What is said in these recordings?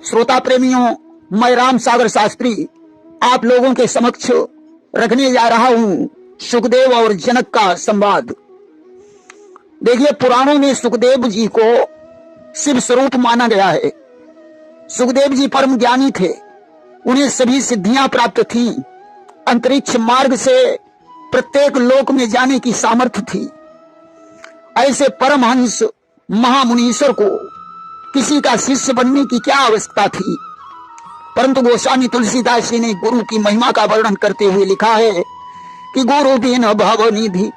श्रोता प्रेमियों, मैं राम सागर शास्त्री आप लोगों के समक्ष रखने जा रहा हूं सुखदेव और जनक का संवाद। देखिए, पुराणों में सुखदेव जी को शिव स्वरूप माना गया है। सुखदेव जी परम ज्ञानी थे, उन्हें सभी सिद्धियां प्राप्त थीं। अंतरिक्ष मार्ग से प्रत्येक लोक में जाने की सामर्थ्य थी। ऐसे परमहंस महामुनीश्वर को किसी का शिष्य बनने की क्या आवश्यकता थी। परंतु गोस्वामी तुलसीदास जी ने गुरु की महिमा का वर्णन करते हुए लिखा है कि गुरु बिन भवनिधि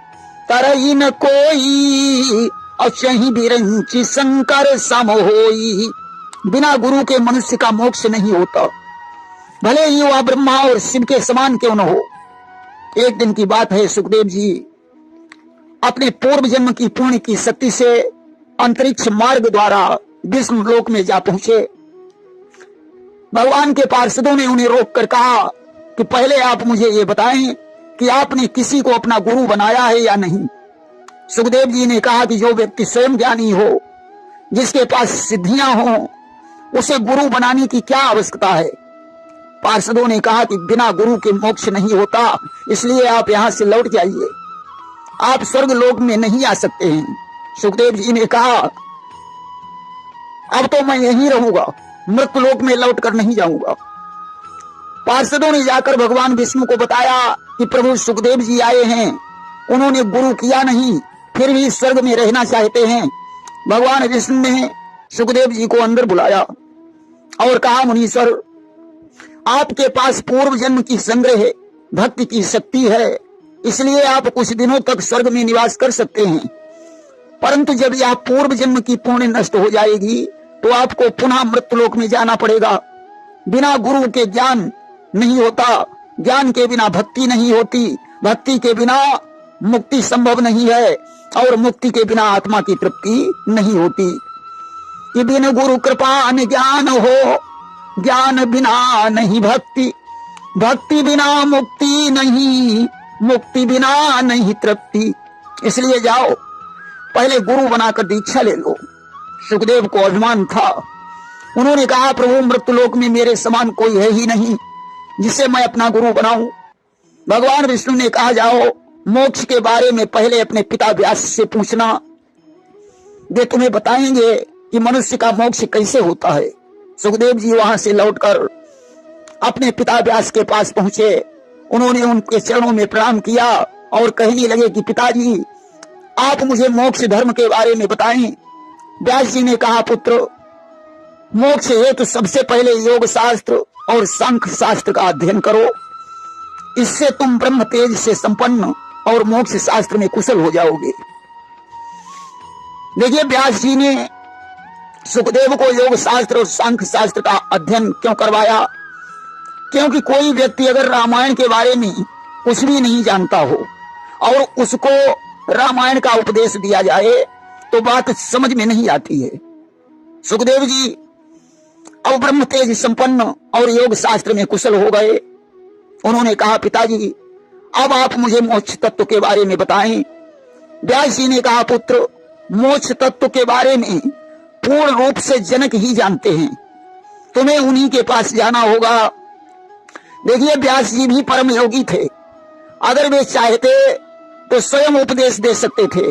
तरई न कोई, अचहि बिरंचि शंकर सम होई। बिना गुरु के मनुष्य का मोक्ष नहीं होता, भले ही वह ब्रह्मा और शिव के समान क्यों न हो। एक दिन की बात है, सुखदेव जी अपने पूर्व जन्म की पुण्य की शक्ति से अंतरिक्ष मार्ग द्वारा विष्णु लोक में जा पहुंचे। भगवान के पार्षदों ने उन्हें रोककर कहा कि पहले आप मुझे ये बताएं कि आपने किसी को अपना गुरु बनाया है या नहीं। सुखदेव जी ने कहा कि जो व्यक्ति स्वयं ज्ञानी हो, जिसके पास सिद्धियां हो, उसे गुरु बनाने की क्या आवश्यकता है। पार्षदों ने कहा कि बिना गुरु के मोक्ष नहीं होता, इसलिए आप यहां से लौट जाइए, आप स्वर्ग लोक में नहीं आ सकते हैं। सुखदेव जी ने कहा अब तो मैं यहीं रहूंगा, मृत्यु लोक में लौट कर नहीं जाऊंगा। पार्षदों ने जाकर भगवान विष्णु को बताया कि प्रभु सुखदेव जी आए हैं, उन्होंने गुरु किया नहीं, फिर भी स्वर्ग में रहना चाहते हैं। भगवान विष्णु ने सुखदेव जी को अंदर बुलाया और कहा, मुनीश्वर, आपके पास पूर्व जन्म की संग्रह भक्ति की शक्ति है, इसलिए आप कुछ दिनों तक स्वर्ग में निवास कर सकते हैं। परंतु जब यह पूर्व जन्म की पुण्य नष्ट हो जाएगी तो आपको पुनः मृत्यु लोक में जाना पड़ेगा। बिना गुरु के ज्ञान नहीं होता, ज्ञान के बिना भक्ति नहीं होती, भक्ति के बिना मुक्ति संभव नहीं है, और मुक्ति के बिना आत्मा की तृप्ति नहीं होती। कि बिन गुरु कृपा न ज्ञान हो, ज्ञान बिना नहीं भक्ति, भक्ति बिना मुक्ति नहीं, मुक्ति बिना नहीं तृप्ति। इसलिए जाओ, पहले गुरु बनाकर दीक्षा ले लो। सुखदेव को अभिमान था, उन्होंने कहा, प्रभु मृत्यु लोक में मेरे समान कोई है ही नहीं जिसे मैं अपना गुरु बनाऊं। भगवान विष्णु ने कहा, जाओ, मोक्ष के बारे में पहले अपने पिता व्यास से पूछना, वे तुम्हें बताएंगे कि मनुष्य का मोक्ष कैसे होता है। सुखदेव जी वहां से लौटकर अपने पिता व्यास के पास पहुंचे। उन्होंने उनके चरणों में प्रणाम किया और कहने लगे कि पिताजी, आप मुझे मोक्ष धर्म के बारे में बताएं। व्यास जी ने कहा, पुत्र, मोक्ष हेतु सबसे पहले योग शास्त्र और सांख्य शास्त्र का अध्ययन करो, इससे तुम ब्रह्म तेज से संपन्न और मोक्ष शास्त्र में कुशल हो जाओगे। देखिए, व्यास जी ने सुखदेव को योग शास्त्र और सांख्य शास्त्र का अध्ययन क्यों करवाया? क्योंकि कोई व्यक्ति अगर रामायण के बारे में कुछ भी नहीं जानता हो और उसको रामायण का उपदेश दिया जाए तो बात समझ में नहीं आती है। सुखदेव जी अब ब्रह्म तेज संपन्न और योग शास्त्र में कुशल हो गए। उन्होंने कहा, पिताजी, अब आप मुझे मोक्ष तत्व के बारे में बताएं। व्यास जी ने कहा, पुत्र, मोक्ष तत्व के बारे में पूर्ण रूप से जनक ही जानते हैं, तुम्हें उन्हीं के पास जाना होगा। देखिए, व्यास जी भी परम योगी थे, अगर वे चाहते तो स्वयं उपदेश दे सकते थे,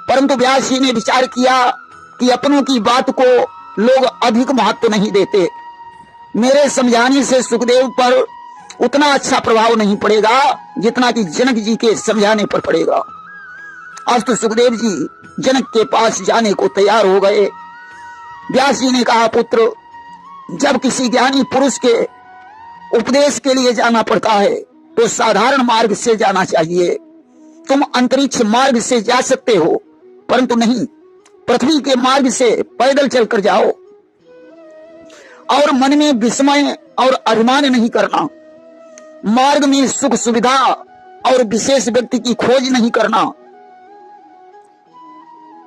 परंतु व्यास जी ने विचार किया कि अपनों की बात को लोग अधिक महत्व नहीं देते, मेरे समझाने से सुखदेव पर उतना अच्छा प्रभाव नहीं पड़ेगा जितना कि जनक जी के समझाने पर पड़ेगा। अब तो सुखदेव जी जनक के पास जाने को तैयार हो गए। व्यास जी ने कहा, पुत्र, जब किसी ज्ञानी पुरुष के उपदेश के लिए जाना पड़ता है तो साधारण मार्ग से जाना चाहिए। तुम अंतरिक्ष मार्ग से जा सकते हो, परंतु नहीं, पृथ्वी के मार्ग से पैदल चलकर जाओ, और मन में विस्मय और अभिमान नहीं करना। मार्ग में सुख सुविधा और विशेष व्यक्ति की खोज नहीं करना।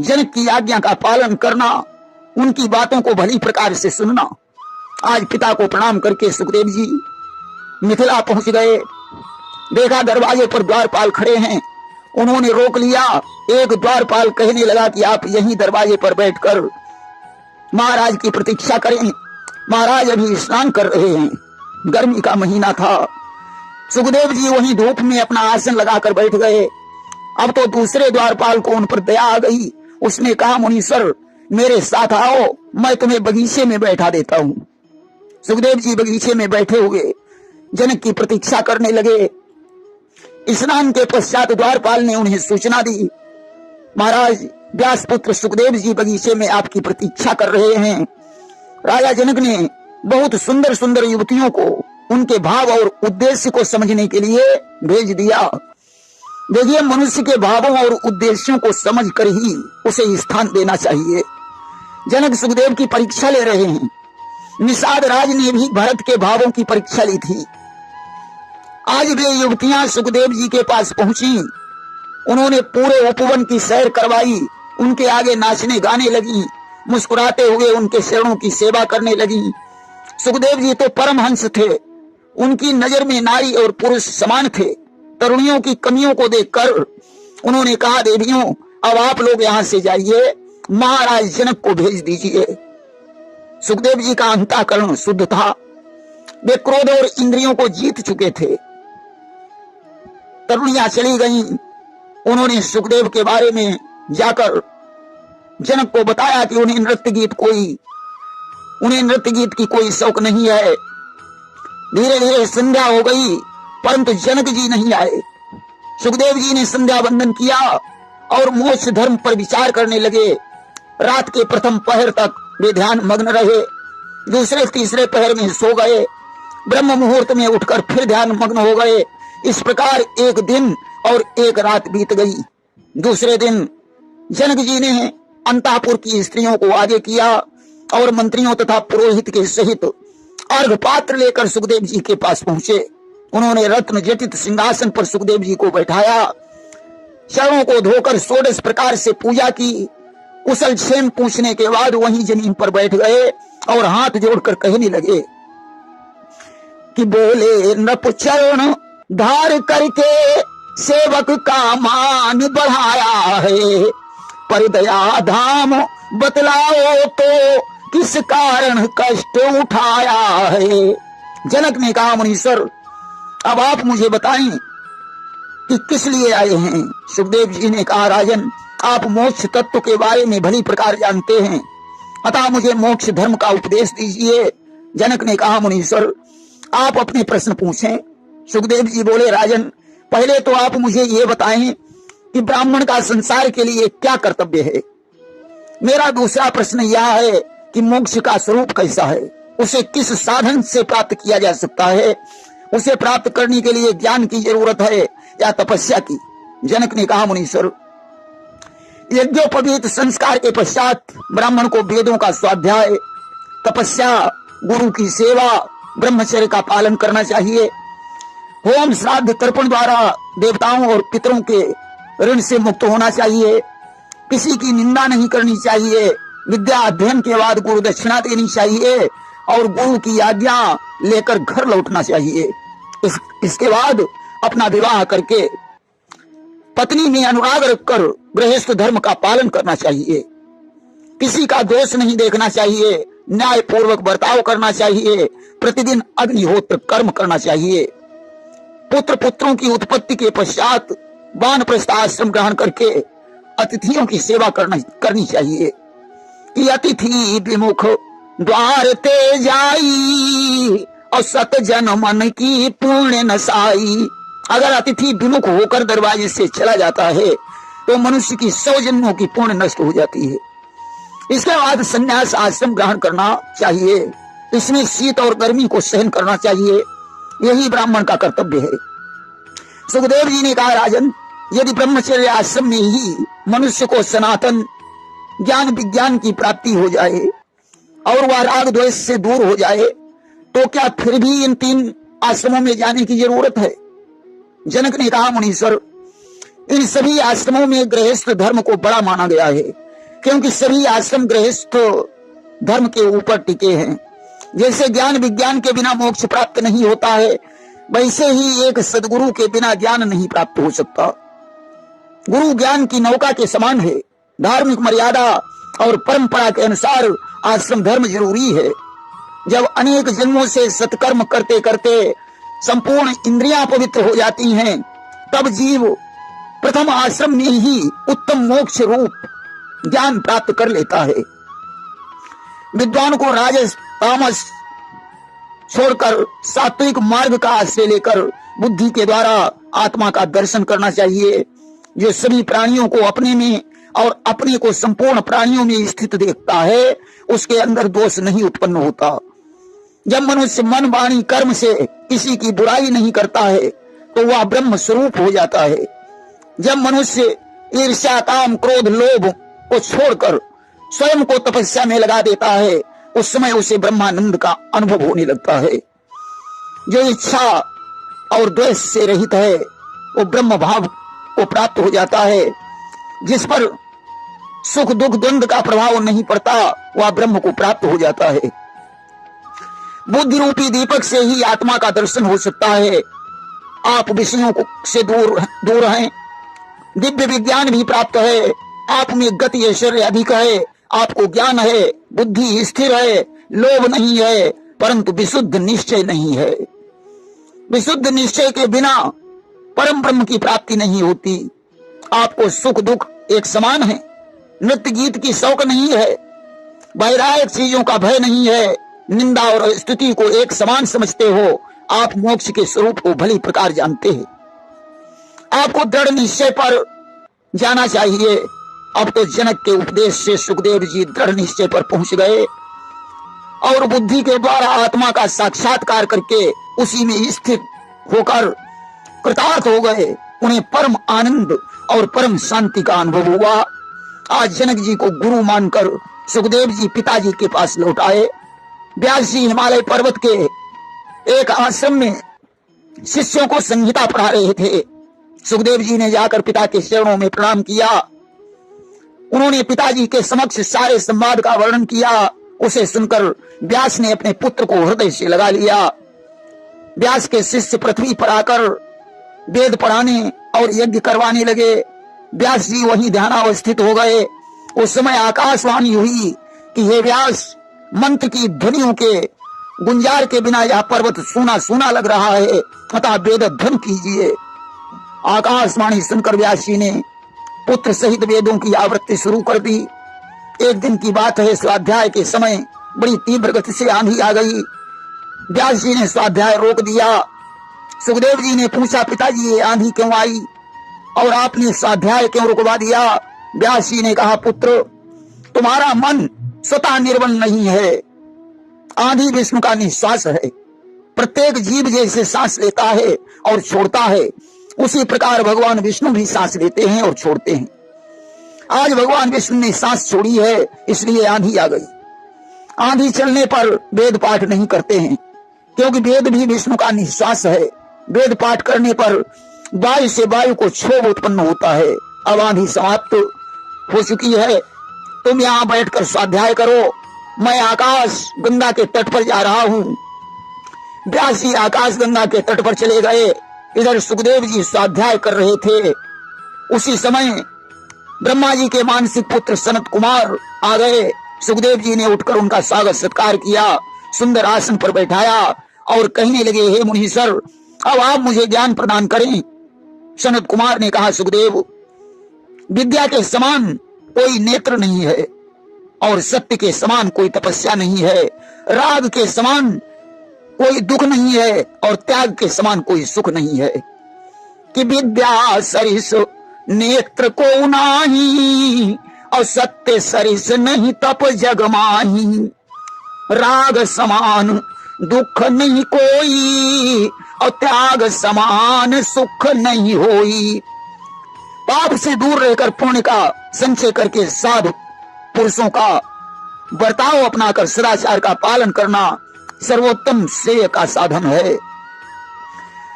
जनक की आज्ञा का पालन करना, उनकी बातों को भली प्रकार से सुनना। आज पिता को प्रणाम करके सुखदेव जी मिथिला पहुंच गए। देखा दरवाजे पर द्वारपाल खड़े हैं, उन्होंने रोक लिया। एक द्वारपाल कहने लगा कि आप यहीं दरवाजे पर बैठकर महाराज की प्रतीक्षा करें। महाराज अभी स्नान कर रहे हैं, गर्मी का महीना था। सुखदेव जी वहीं धूप में अपना आसन लगाकर बैठ गए। अब तो दूसरे द्वारपाल को उन पर दया आ गई। उसने कहा, मुनीश्वर मेरे साथ आओ, मैं तुम्हें बगीचे में बैठा देता हूं। सुखदेव जी बगीचे में बैठे हुए जनक की प्रतीक्षा करने लगे। स्नान के पश्चात द्वारपाल ने उन्हें सूचना दी, महाराज व्यासपुत्र सुखदेव जी बगीचे में आपकी प्रतीक्षा कर रहे हैं। राजा जनक ने बहुत सुंदर सुंदर युवतियों को उनके भाव और उद्देश्य को समझने के लिए भेज दिया। देखिए, मनुष्य के भावों और उद्देश्यों को समझकर ही उसे स्थान देना चाहिए। जनक सुखदेव की परीक्षा ले रहे हैं। निषाद राज ने भी भरत के भावों की परीक्षा ली थी। आज वे युवतियां सुखदेव जी के पास पहुंची। उन्होंने पूरे उपवन की सैर करवाई, उनके आगे नाचने गाने लगी, मुस्कुराते हुए उनके चरणों की सेवा करने लगी। सुखदेव जी तो परमहंस थे, उनकी नजर में नारी और पुरुष समान थे। तरुणियों की कमियों को देखकर उन्होंने कहा, देवियों अब आप लोग यहां से जाइए, महाराज जनक को भेज दीजिए। सुखदेव जी का अंतःकरण शुद्ध था, वे क्रोध और इंद्रियों को जीत चुके थे। तरुणियां चली गईं। उन्होंने सुखदेव के बारे में जाकर जनक को बताया कि उन्हें नृत्य गीत की कोई शौक नहीं है। धीरे धीरे संध्या हो गई, परंतु जनक जी नहीं आए। सुखदेव जी ने संध्या वंदन किया और मोक्ष धर्म पर विचार करने लगे। रात के प्रथम पहर तक वे ध्यान मग्न रहे, दूसरे तीसरे पहर में सो गए, ब्रह्म मुहूर्त में उठकर फिर ध्यान मग्न हो गए। इस प्रकार एक दिन और एक रात बीत गई। दूसरे दिन जनक जी ने अंतापुर की स्त्रियों को आगे किया और मंत्रियों तथा पुरोहित के सहित अर्घ पात्र लेकर सुखदेव जी के पास पहुंचे। उन्होंने रत्न जटित सिंहासन पर सुखदेव जी को बैठाया, चरणों को धोकर 16 प्रकार से पूजा की। कुशल क्षेम पूछने के बाद वहीं जमीन पर बैठ गए और हाथ जोड़कर कहने लगे कि बोले, नप चरण धार करके सेवक का मान बढ़ाया है, पर दया धाम बतलाओ तो किस कारण कष्ट उठाया है। जनक ने कहा, मुनीश्वर अब आप मुझे बताएं कि किस लिए आए हैं। सुखदेव जी ने कहा, राजन आप मोक्ष तत्व के बारे में भली प्रकार जानते हैं, अतः मुझे मोक्ष धर्म का उपदेश दीजिए। जनक ने कहा, मुनीश्वर आप अपने प्रश्न पूछें। सुखदेव जी बोले, राजन पहले तो आप मुझे ये बताएं कि ब्राह्मण का संसार के लिए क्या कर्तव्य है। मेरा दूसरा प्रश्न यह है कि मोक्ष का स्वरूप कैसा है, उसे किस साधन से प्राप्त किया जा सकता है, उसे प्राप्त करने के लिए ज्ञान की जरूरत है या तपस्या की। जनक ने कहा, मुनीश्वर यज्ञोपवीत संस्कार के पश्चात ब्राह्मण को वेदों का स्वाध्याय, तपस्या, गुरु की सेवा, ब्रह्मचर्य का पालन करना चाहिए। होम श्राद्ध तर्पण द्वारा देवताओं और पितरों के ऋण से मुक्त होना चाहिए। किसी की निंदा नहीं करनी चाहिए। विद्या अध्ययन के बाद गुरु दक्षिणा देनी चाहिए और गुरु की आज्ञा लेकर घर लौटना चाहिए। इसके बाद अपना विवाह करके पत्नी में अनुराग रखकर गृहस्थ धर्म का पालन करना चाहिए। किसी का दोष नहीं देखना चाहिए, न्याय पूर्वक बर्ताव करना चाहिए। प्रतिदिन अग्निहोत्र कर्म करना चाहिए। पुत्र पुत्रों की उत्पत्ति के पश्चात वानप्रस्थ आश्रम ग्रहण करके अतिथियों की सेवा करनी चाहिए। कि अतिथि विमुख द्वार ते जाई और सत जन मन की पुण्य नसाई। अगर अतिथि विमुख होकर दरवाजे से चला जाता है तो मनुष्य की 100 जन्मों की पुण्य नष्ट हो जाती है। इसके बाद संन्यास आश्रम ग्रहण करना चाहिए। इसमें शीत और गर्मी को सहन करना चाहिए। यही ब्राह्मण का कर्तव्य है। सुखदेव जी ने कहा, राजन यदि ब्रह्मचर्य आश्रम में ही मनुष्य को सनातन ज्ञान विज्ञान की प्राप्ति हो जाए और वह राग द्वेष से दूर हो जाए तो क्या फिर भी इन 3 आश्रमों में जाने की जरूरत है। जनक ने कहा, मुनीश्वर इन सभी आश्रमों में गृहस्थ धर्म को बड़ा माना गया है, क्योंकि सभी आश्रम गृहस्थ धर्म के ऊपर टिके हैं। जैसे ज्ञान विज्ञान के बिना मोक्ष प्राप्त नहीं होता है, वैसे ही एक सदगुरु के बिना ज्ञान नहीं प्राप्त हो सकता। गुरु ज्ञान की नौका के समान है। धार्मिक मर्यादा और परंपरा के अनुसार आश्रम धर्म जरूरी है। जब अनेक जन्मों से सत्कर्म करते करते संपूर्ण इंद्रियां पवित्र हो जाती हैं, तब जीव प्रथम आश्रम में ही उत्तम मोक्ष रूप ज्ञान प्राप्त कर लेता है। विद्वान को राजस तामस छोड़कर सात्विक मार्ग का आश्रय लेकर बुद्धि के द्वारा आत्मा का दर्शन करना चाहिए, जो सभी प्राणियों को अपने में और अपने को संपूर्ण प्राणियों में स्थित देखता है। उसके अंदर दोष नहीं उत्पन्न होता। जब मनुष्य मन वाणी कर्म से किसी की बुराई नहीं करता है तो वह ब्रह्म स्वरूप हो जाता है। जब मनुष्य ईर्ष्या काम क्रोध लोभ को छोड़कर स्वयं को तपस्या में लगा देता है, उस समय उसे ब्रह्मानंद का अनुभव होने लगता है। जो इच्छा और द्वेष से रहित है वो ब्रह्म भाव को प्राप्त हो जाता है। जिस पर सुख दुख द्वंद्व का प्रभाव नहीं पड़ता वह ब्रह्म को प्राप्त हो जाता है। बुद्धि रूपी दीपक से ही आत्मा का दर्शन हो सकता है। आप विषयों से दूर हैं, दिव्य विज्ञान भी प्राप्त है, आप में गति ऐश्वर्य अधिक है, आपको ज्ञान है, बुद्धि स्थिर है, लोभ नहीं है, परंतु विशुद्ध निश्चय नहीं है। विशुद्ध निश्चय के बिना परम ब्रह्म की प्राप्ति नहीं होती। आपको सुख दुख एक समान है, नृत्य गीत की शौक नहीं है, बाहिरायत चीजों का भय नहीं है, निंदा और स्तुति को एक समान समझते हो। आप मोक्ष के स्वरूप को भली प्रकार जानते हैं। आपको दृढ़ निश्चय पर जाना चाहिए। अब तो जनक के उपदेश से सुखदेव जी दृढ़ निश्चय पर पहुंच गए और बुद्धि के द्वारा आत्मा का साक्षात्कार करके उसी में स्थित होकर कृतार्थ हो गए। उन्हें परम आनंद और परम शांति का अनुभव हुआ। आज जनक जी को गुरु मानकर सुखदेव जी पिताजी के पास लौट आए। व्यास जी हिमालय पर्वत के एक आश्रम में शिष्यों को संहिता पढ़ा रहे थे। सुखदेव जी ने जाकर पिता के चरणों में प्रणाम किया। उन्होंने पिताजी के समक्ष सारे संवाद का वर्णन किया। उसे सुनकर व्यास ने अपने पुत्र को हृदय से लगा लिया। व्यास के शिष्य पृथ्वी पर आकर वेद पढ़ाने और यज्ञ करवाने लगे। व्यास जी वहीं ध्यानावस्थित हो गए। उस समय आकाशवाणी हुई कि हे व्यास, मंत्र की ध्वनियों के गुंजार के बिना यह पर्वत सूना सूना लग रहा है, अतः वेद अध्ययन कीजिए। आकाशवाणी सुनकर व्यास जी ने पुत्र सहित वेदों की आवृत्ति शुरू कर दी। एक दिन की बात है, स्वाध्याय के समय बड़ी तीव्र गति से आंधी आ गई। व्यास जी ने स्वाध्याय रोक दिया। सुखदेव जी ने पूछा, पिताजी ये आंधी क्यों आई और आपने स्वाध्याय क्यों रुकवा दिया? व्यास जी ने कहा, पुत्र तुम्हारा मन स्वतः निर्बल नहीं है, आंधी विष्णु का निश्वास है। प्रत्येक जीव जैसे सांस लेता है और छोड़ता है, उसी प्रकार भगवान विष्णु भी सांस लेते हैं और छोड़ते हैं। आज भगवान विष्णु ने सांस छोड़ी है, इसलिए आंधी आ गई। आंधी चलने पर वेद पाठ नहीं करते हैं, क्योंकि वेद भी विष्णु का निश्वास है। वेद पाठ करने पर वायु से वायु को क्षोभ उत्पन्न होता है। अब आंधी समाप्त हो चुकी है, तुम यहाँ बैठकर स्वाध्याय करो, मैं आकाश गंगा के तट पर जा रहा हूँ। व्यास जी आकाश गंगा के तट पर चले गए। इधर सुखदेव जी स्वाध्याय कर रहे थे। उसी समय ब्रह्मा जी के मानसिक पुत्र सनत कुमार आ गए। सुखदेव जी ने उठकर उनका स्वागत सत्कार किया, सुंदर आसन पर बैठाया और कहने लगे, हे मुनीश्वर, अब आप मुझे ज्ञान प्रदान करें। सनत कुमार ने कहा, सुखदेव, विद्या के समान कोई नेत्र नहीं है और सत्य के समान कोई तपस्या नहीं है, राग के समान कोई दुख नहीं है और त्याग के समान कोई सुख नहीं है। कि विद्या सरिस नेत्र को नाही और सत्य सरिस नहीं तप जग माही। राग समान दुख नहीं कोई और त्याग समान सुख नहीं होई। पाप से दूर रहकर पुण्य का संचय करके साधु पुरुषों का बर्ताव अपनाकर सदाचार का पालन करना सर्वोत्तम श्रेय का साधन है।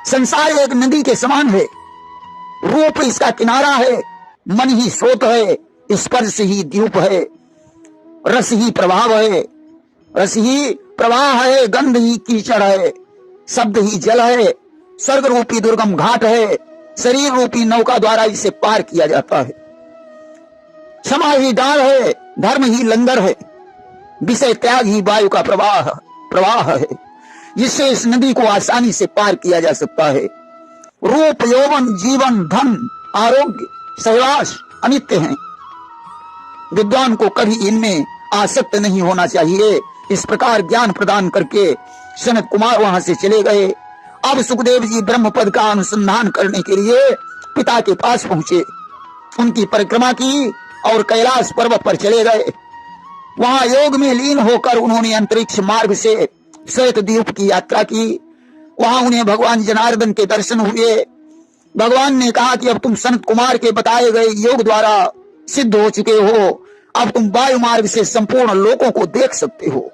संसार एक नदी के समान है, रूप इसका किनारा है, मन ही स्रोत है, स्पर्श ही द्वीप है, रस ही प्रभाव है, रस ही प्रवाह है, गंध ही कीचड़ है, शब्द ही जल है, स्वर्ग रूपी दुर्गम घाट है, शरीर रूपी नौका द्वारा इसे पार किया जाता है। क्षमा ही डाल है, धर्म ही लंगर है, विषय त्याग ही वायु का प्रवाह, प्रवाह है जिससे इस नदी को आसानी से पार किया जा सकता है। रूप, यौवन, जीवन, धन, आरोग्य, सहवास अनित्य हैं। विद्वान को कभी इनमें आसक्त नहीं होना चाहिए। इस प्रकार ज्ञान प्रदान करके सनत कुमार वहां से चले गए। अब सुखदेव जी ब्रह्म पद का अनुसंधान करने के लिए पिता के पास पहुंचे, उनकी परिक्रमा की और कैलाश पर्वत पर चले गए। वहां योग में लीन होकर उन्होंने अंतरिक्ष मार्ग से श्वेत द्वीप की यात्रा की। वहां उन्हें भगवान जनार्दन के दर्शन हुए। भगवान ने कहा कि अब तुम सनत कुमार के बताए गए योग द्वारा सिद्ध हो चुके हो, अब तुम वायु मार्ग से संपूर्ण लोकों को देख सकते हो।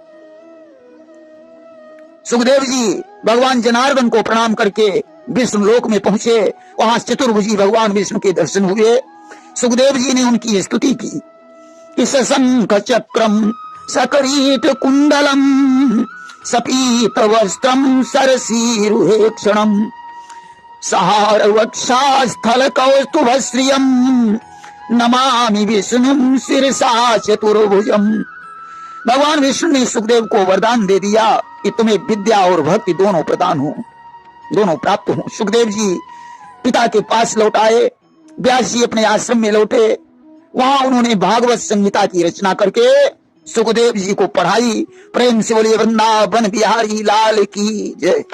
सुखदेव जी भगवान जनार्दन को प्रणाम करके विष्णु लोक में पहुंचे। वहां चतुर्भुजी भगवान विष्णु के दर्शन हुए। सुखदेव जी ने उनकी स्तुति की कि सशंख चक्रम सकरीट कुंडलम सपीत वस्त्रम सरसीरुहे क्षणम सहार वक्षास्थल कौस्तुभश्रियम नमामि विष्णुम शिरसा चतुर्भुजम। भगवान विष्णु ने सुखदेव को वरदान दे दिया कि तुम्हें विद्या और भक्ति दोनों प्रदान हो, दोनों प्राप्त हो। सुखदेव जी पिता के पास लौट आए। व्यास जी अपने आश्रम में लौटे। वहां उन्होंने भागवत संहिता की रचना करके सुखदेव जी को पढ़ाई। प्रेम से बोलिए वृंदावन बिहारी लाल की जय।